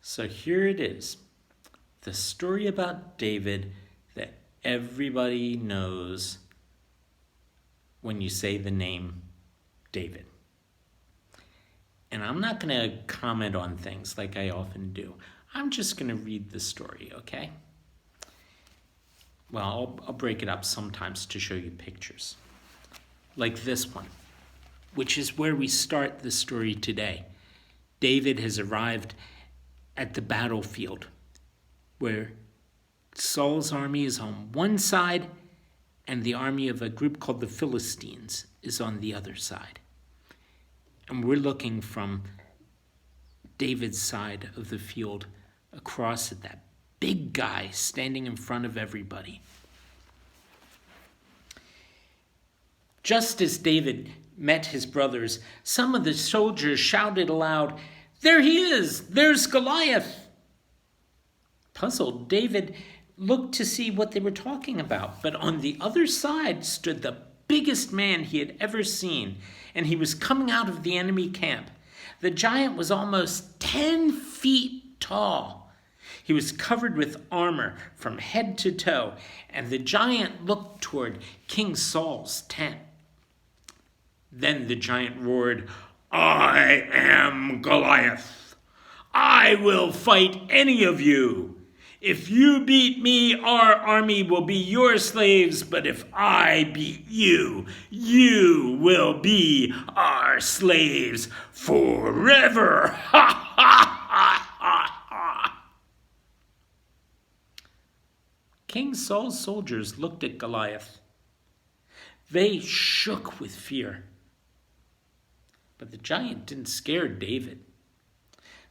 So here it is, the story about David that everybody knows when you say the name David. And I'm not going to comment on things like I often do. I'm just going to read the story, okay? Well, I'll break it up sometimes to show you pictures. Like this one, which is where we start the story today. David has arrived at the battlefield where Saul's army is on one side and the army of a group called the Philistines is on the other side. And we're looking from David's side of the field across at that big guy standing in front of everybody. Just as David met his brothers, some of the soldiers shouted aloud, "There he is! There's Goliath!" Puzzled, David looked to see what they were talking about, but on the other side stood the biggest man he had ever seen, and he was coming out of the enemy camp. The giant was almost 10 feet tall. He was covered with armor from head to toe, and the giant looked toward King Saul's tent. Then the giant roared, "I am Goliath. I will fight any of you. If you beat me, our army will be your slaves, but if I beat you, you will be our slaves forever." Ha ha ha ha ha. King Saul's soldiers looked at Goliath. They shook with fear. But the giant didn't scare David.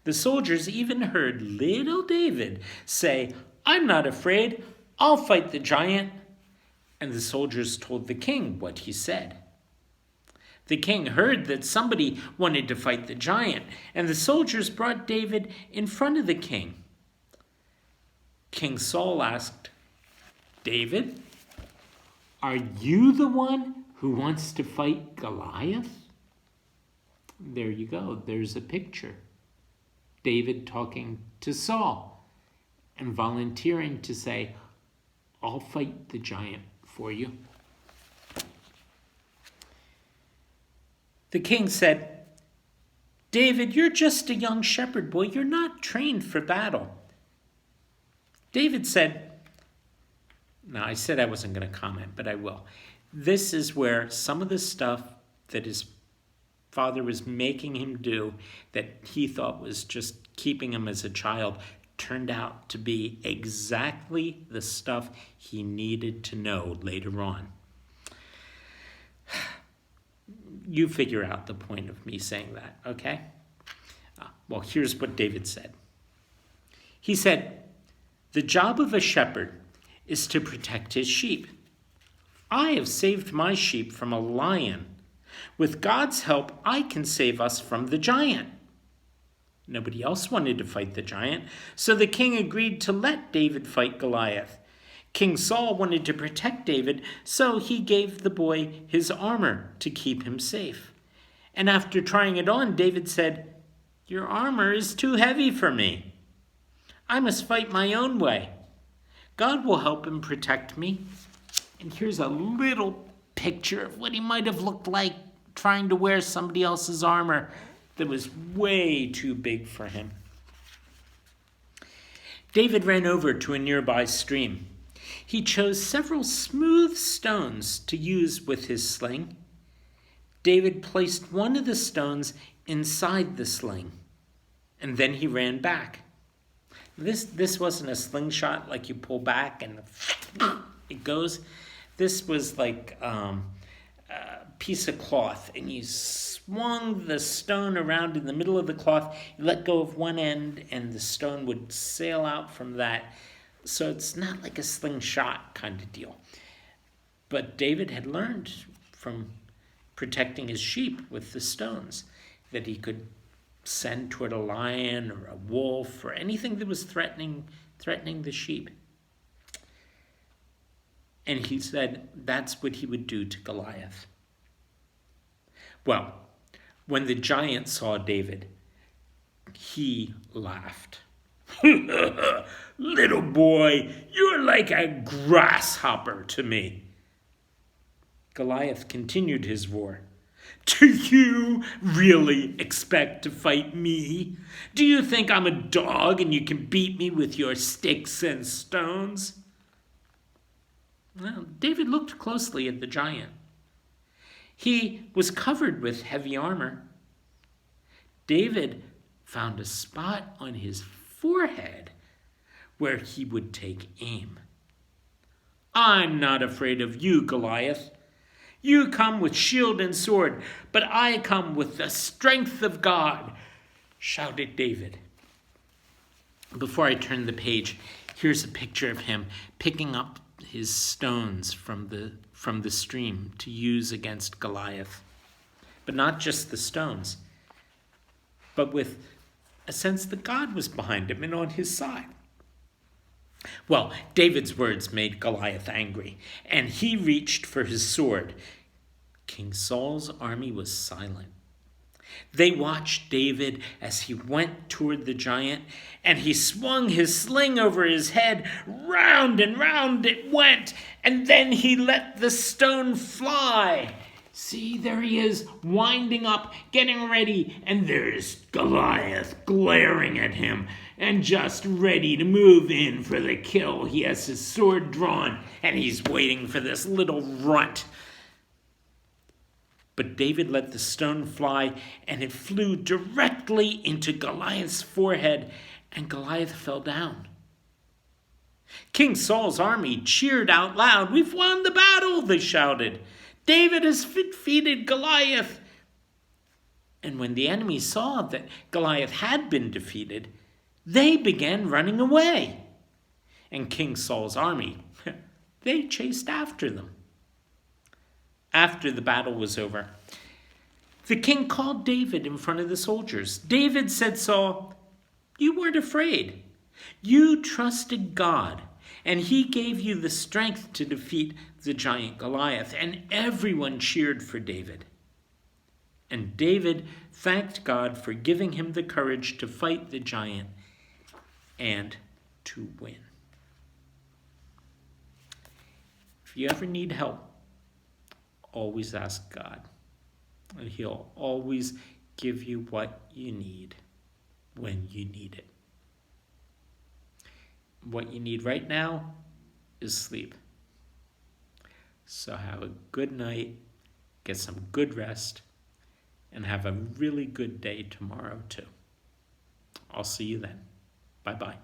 The soldiers even heard little David say, "I'm not afraid. I'll fight the giant." And the soldiers told the king what he said. The king heard that somebody wanted to fight the giant, and the soldiers brought David in front of the king. King Saul asked, "David, are you the one who wants to fight Goliath?" There you go. There's a picture. David talking to Saul and volunteering to say, "I'll fight the giant for you." The king said, "David, you're just a young shepherd boy. You're not trained for battle." David said, now I said I wasn't going to comment, but I will. This is where some of the stuff that his father was making him do that he thought was just keeping him as a child turned out to be exactly the stuff he needed to know later on. You figure out the point of me saying that, okay? Well, here's what David said. He said, "The job of a shepherd is to protect his sheep. I have saved my sheep from a lion. With God's help, I can save us from the giant." Nobody else wanted to fight the giant, so the king agreed to let David fight Goliath. King Saul wanted to protect David, so he gave the boy his armor to keep him safe. And after trying it on, David said, "Your armor is too heavy for me. I must fight my own way. God will help and protect me." And here's a little picture of what he might have looked like trying to wear somebody else's armor that was way too big for him. David ran over to a nearby stream. He chose several smooth stones to use with his sling. David placed one of the stones inside the sling, and then he ran back. This wasn't a slingshot like you pull back and it goes. This was like a piece of cloth, and you swung the stone around in the middle of the cloth. You let go of one end, and the stone would sail out from that. So it's not like a slingshot kind of deal. But David had learned from protecting his sheep with the stones that he could send toward a lion or a wolf or anything that was threatening the sheep. And he said that's what he would do to Goliath. Well, when the giant saw David, he laughed. Little boy, you're like a grasshopper to me. Goliath continued his roar. Do you really expect to fight me? Do you think I'm a dog and you can beat me with your sticks and stones? Well, David looked closely at the giant. He was covered with heavy armor. David found a spot on his forehead where he would take aim. I'm not afraid of you, Goliath. You come with shield and sword, but I come with the strength of God, shouted David. Before I turn the page, here's a picture of him picking up his stones from the stream to use against Goliath. But not just the stones, but with a sense that God was behind him and on his side. Well, David's words made Goliath angry, and he reached for his sword. King Saul's army was silent. They watched David as he went toward the giant, and he swung his sling over his head. Round and round it went, and then he let the stone fly. See, there he is, winding up, getting ready, and there's Goliath glaring at him and just ready to move in for the kill. He has his sword drawn, and he's waiting for this little runt. But David let the stone fly, and it flew directly into Goliath's forehead, and Goliath fell down. King Saul's army cheered out loud. We've won the battle, they shouted. David has defeated Goliath. And when the enemy saw that Goliath had been defeated, they began running away. And King Saul's army, they chased after them. After the battle was over, the king called David in front of the soldiers. David said, Saul, you weren't afraid. You trusted God, and he gave you the strength to defeat the giant Goliath, and everyone cheered for David. And David thanked God for giving him the courage to fight the giant and to win. If you ever need help, always ask God, and he'll always give you what you need when you need it. What you need right now is sleep. So have a good night, get some good rest, and have a really good day tomorrow too. I'll see you then. Bye-bye.